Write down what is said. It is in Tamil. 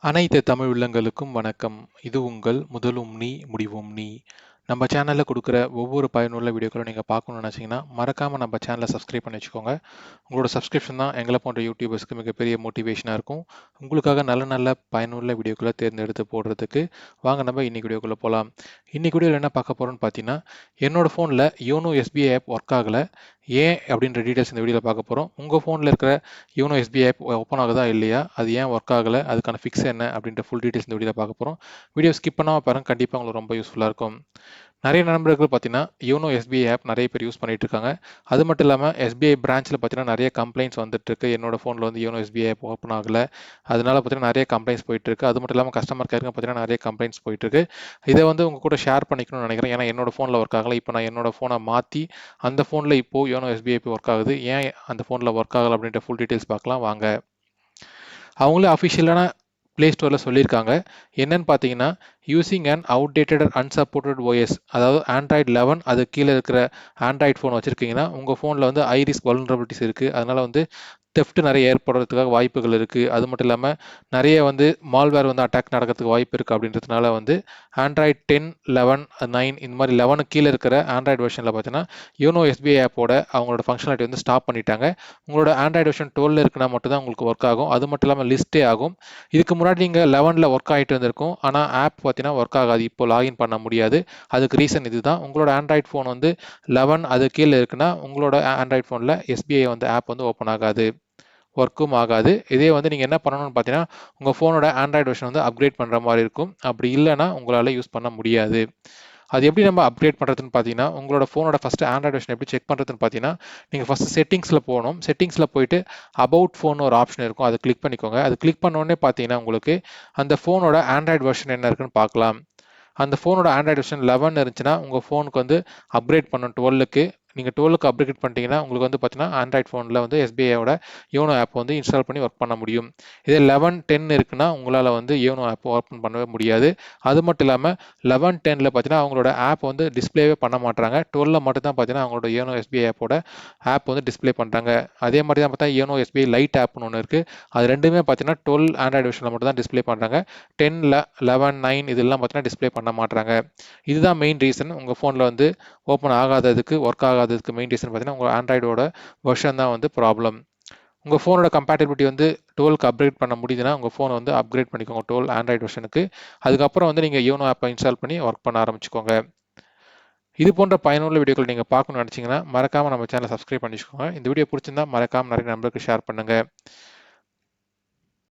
அனைத்து தமிழ் உள்ளங்களுக்கும் வணக்கம். இது உங்கள் முதலும் நீ முடிவும் நீ. நம்ம சேனல்ல கொடுக்குற ஒவ்வொரு பயனுள்ள வீடியோக்களும் நீங்க பார்க்கணும்னு நினைச்சீங்கன்னா, மறக்காம நம்ம சேனலை சப்ஸ்கிரைப் பண்ணி வச்சுக்கோங்க. உங்களோட சப்ஸ்கிரிப்ஷன் தான் எங்களை போன்ற யூடியூபர்ஸ்க்கு மிகப்பெரிய மோட்டிவேஷனா இருக்கும். உங்களுக்காக நல்ல நல்ல பயனுள்ள வீடியோக்களை தேர்ந்தெடுத்து போடுறதுக்கு வாங்க நம்ம இன்னைக்கு வீடியோக்குள்ள போகலாம். இன்னைக்கு வீடியோவில் என்ன பார்க்க போறோம்னு பார்த்தீங்கன்னா, என்னோட ஃபோனில் யோனோ எஸ்பிஐ ஆப் ஒர்க் ஆகலை. ஏன் அப்படின்ற டீட்டெயில்ஸ் இந்த வீடியோவில் பார்க்க போகிறோம். உங்கள் ஃபோனில் இருக்கிற யோனோ எஸ்பிஐ ஆப் ஓப்பன் ஆகுதா இல்லையா, அது ஏன் ஒர்க் ஆகலை, அதுக்கான ஃபிக்ஸ் என்ன அப்படின்ற ஃபுல் டீட்டெயில்ஸ் இந்த வீடியோவில் பார்க்க போகிறோம். வீடியோ ஸ்கிப் பண்ணாமல் பாருங்க, கண்டிப்பாக உங்களுக்கு ரொம்ப யூஸ்ஃபுல்லாக இருக்கும். நிறைய நண்பர்கள் பார்த்தீங்கன்னா யோனோ எஸ்பிஐ ஆப் நிறைய பேர் யூஸ் பண்ணிட்டு இருக்காங்க. அது மட்டும் இல்லாமல் எஸ்பிஐ பிரான்ச்சில் பார்த்தீங்கன்னா நிறைய கம்ப்ளைண்ட்ஸ் வந்துட்டு இருக்கு. என்னோட ஃபோனில் வந்து யோனோ எஸ்பிஐ ஆப் ஓப்பன் ஆகலை, அதனால பார்த்தீங்கன்னா நிறைய கம்ப்ளைண்ட்ஸ் போயிட்டு இருக்கு. அது மட்டும் இல்லாமல் கஸ்டமர் கேருக்கு பார்த்தீங்கன்னா நிறைய கம்ப்ளைண்ட்ஸ் போயிட்டு இருக்கு. இதை வந்து உங்க கூட ஷேர் பண்ணிக்கணும்னு நினைக்கிறேன். ஏன்னா என்னோட ஃபோனில் ஒர்க் ஆகலை. இப்போ நான் என்னோட ஃபோனை மாற்றி அந்த ஃபோனில் இப்போ யோனோ எஸ்பிஐ ஒர்க் ஆகுது. ஏன் அந்த ஃபோனில் ஒர்க் ஆகலை அப்படின்ற ஃபுல் டீட்டெயில்ஸ் பார்க்கலாம் வாங்க. அவங்களே அஃபிஷியலான ப்ளே ஸ்டோரில் சொல்லியிருக்காங்க. என்னன்னு பார்த்தீங்கன்னா, using and outdated unsupported OS, அதாவது ஆண்ட்ராய்டு 11 அது கீழே இருக்கிற ஆண்ட்ராய்டு ஃபோன் வச்சுருக்கீங்கன்னா உங்கள் ஃபோனில் வந்து ஐரிஸ் வல்னரபிலிட்டிஸ் இருக்குது. அதனால் வந்து தெஃப்ட் நிறைய ஏற்படுறதுக்காக வாய்ப்புகள் இருக்குது. அது மட்டும் இல்லாமல் நிறைய வந்து மால்வேர் வந்து அட்டாக் நடக்கிறதுக்கு வாய்ப்பு இருக்குது. அப்படின்றதுனால வந்து ஆண்ட்ராய்டு 10, 11, 9 இந்த மாதிரி 11 கீழே இருக்கிற ஆண்ட்ராய்டு வெர்ஷனில் பார்த்தீங்கன்னா யோனோ எஸ்பிஐ ஆப்போட அவங்களோட ஃபங்க்ஷனாலிட்டி வந்து ஸ்டாப் பண்ணிட்டாங்க. உங்களோட ஆண்ட்ராய்டு வெர்ஷன் 12 இருக்குன்னா மட்டும் தான் உங்களுக்கு ஒர்க் ஆகும். அது மட்டும் இல்லாமல் லிஸ்ட்டே ஆகும். இதுக்கு முன்னாடி நீங்கள் 11ல் ஒர்க் ஆகிட்டு இருந்திருக்கும், ஆனால் ஆப் பார்த்தீங்கன்னா ஒர்க் ஆகாது. இப்போ லாகின் பண்ண முடியாது. அதுக்கு ரீசன் இதுதான். உங்களோட ஆண்ட்ராய்டு ஃபோன் வந்து 11 அது கீழே இருக்குன்னா உங்களோட ஆண்ட்ராய்டு ஃபோனில் எஸ்பிஐ வந்து ஆப் வந்து ஓப்பன் ஆகாது, ஒர்க்கும் ஆகாது. இதே வந்து நீங்கள் என்ன பண்ணணும்னு பார்த்தீங்கன்னா, உங்கள் ஃபோனோட ஆண்ட்ராய்டு வெர்ஷன் வந்து அப்கிரேட் பண்ணுற மாதிரி இருக்கும். அப்படி இல்லைன்னா உங்களால் யூஸ் பண்ண முடியாது. அது எப்படி நம்ம அப்கிரேட் பண்ணுறதுன்னு பார்த்தீங்கன்னா, உங்களோட ஃபோனோட ஃபஸ்ட்டு ஆண்ட்ராய்டு வெர்ஷன் எப்படி செக் பண்ணுறதுன்னு பார்த்தீங்கன்னா, நீங்கள் ஃபஸ்ட்டு செட்டிங்ஸில் போகணும். செட்டிங்ஸில் போயிட்டு அபவுட் ஃபோன் ஒரு ஆப்ஷன் இருக்கும், அதை கிளிக் பண்ணிக்கோங்க. அது கிளிக் பண்ணோடனே பார்த்தீங்கன்னா உங்களுக்கு அந்த ஃபோனோட ஆண்ட்ராய்டு வெர்ஷன் என்ன இருக்குன்னு பார்க்கலாம். அந்த ஃபோனோட ஆண்ட்ராய்டு வெர்ஷன் 11 இருந்துச்சுன்னா உங்கள் ஃபோனுக்கு வந்து அப்கிரேட் பண்ணணும் 12க்கு. நீங்கள் 12க்கு அப்கிரேட் பண்ணிட்டீங்கன்னா உங்களுக்கு வந்து பார்த்தீங்கன்னா ஆண்ட்ராய்டு ஃபோனில் வந்து எஸ்பிஐயோட யோனோ ஆப் வந்து இன்ஸ்டால் பண்ணி ஒர்க் பண்ண முடியும். இதே 11, 10 இருக்குன்னா உங்களால் வந்து யோனோ ஆப் ஓப்பன் பண்ணவே முடியாது. அது மட்டும் இல்லாமல் 11, 10ல் பார்த்தீங்கன்னா அவங்களோட ஆப் வந்து டிஸ்பிளேவே பண்ண மாட்டாங்க. 12ல் மட்டும் தான் பார்த்தீங்கன்னா அவங்களோட யோனோ எஸ்பிஐ ஆப்போட ஆப் வந்து டிஸ்பிளே பண்ணுறாங்க. அதே மாதிரி தான் பார்த்தா யோனோ எஸ்பிஐ லைட் ஆப்னு ஒன்று இருக்குது. அது ரெண்டுமே பார்த்தீங்கன்னா 12 ஆண்ட்ராய்டு வெர்ஷனில் மட்டும் தான் டிஸ்பிளே பண்ணுறாங்க. 10, 11, 9 இதெல்லாம் பார்த்தீங்கன்னா டிஸ்பிளே பண்ண மாட்டாங்க. இதுதான் மெயின் ரீசன் உங்கள் ஃபோனில் வந்து ஓப்பன் ஆகாததுக்கு, ஒர்க் ஆகாததுக்கு மெயின் ரீசன் பார்த்தீங்கன்னா உங்கள் ஆண்ட்ராய்டோட வெர்ஷன் தான் வந்து ப்ராப்ளம். உங்கள் ஃபோனோட கம்பேட்டபிலிட்டி வந்து 12க்கு அப்கிரேட் பண்ண முடியுதுன்னா உங்கள் ஃபோனை வந்து அப்கிரேட் பண்ணிக்கோங்க 12 ஆண்ட்ராய்டு வெர்ஷனுக்கு. அதுக்கப்புறம் வந்து நீங்கள் யோனோ ஆப்பை இன்ஸ்டால் பண்ணி ஒர்க் பண்ண ஆரம்பிச்சுக்கோங்க. இது போன்ற பயனுள்ள வீடியோக்கள் நீங்கள் பார்க்கணும்னு நினச்சிங்கன்னா மறக்காமல் நம்ம சேனலை சப்ஸ்கிரைப் பண்ணிக்கோங்க. இந்த வீடியோ பிடிச்சிருந்தா மறக்காமல் நிறைய நம்பருக்கு ஷேர் பண்ணுங்கள்.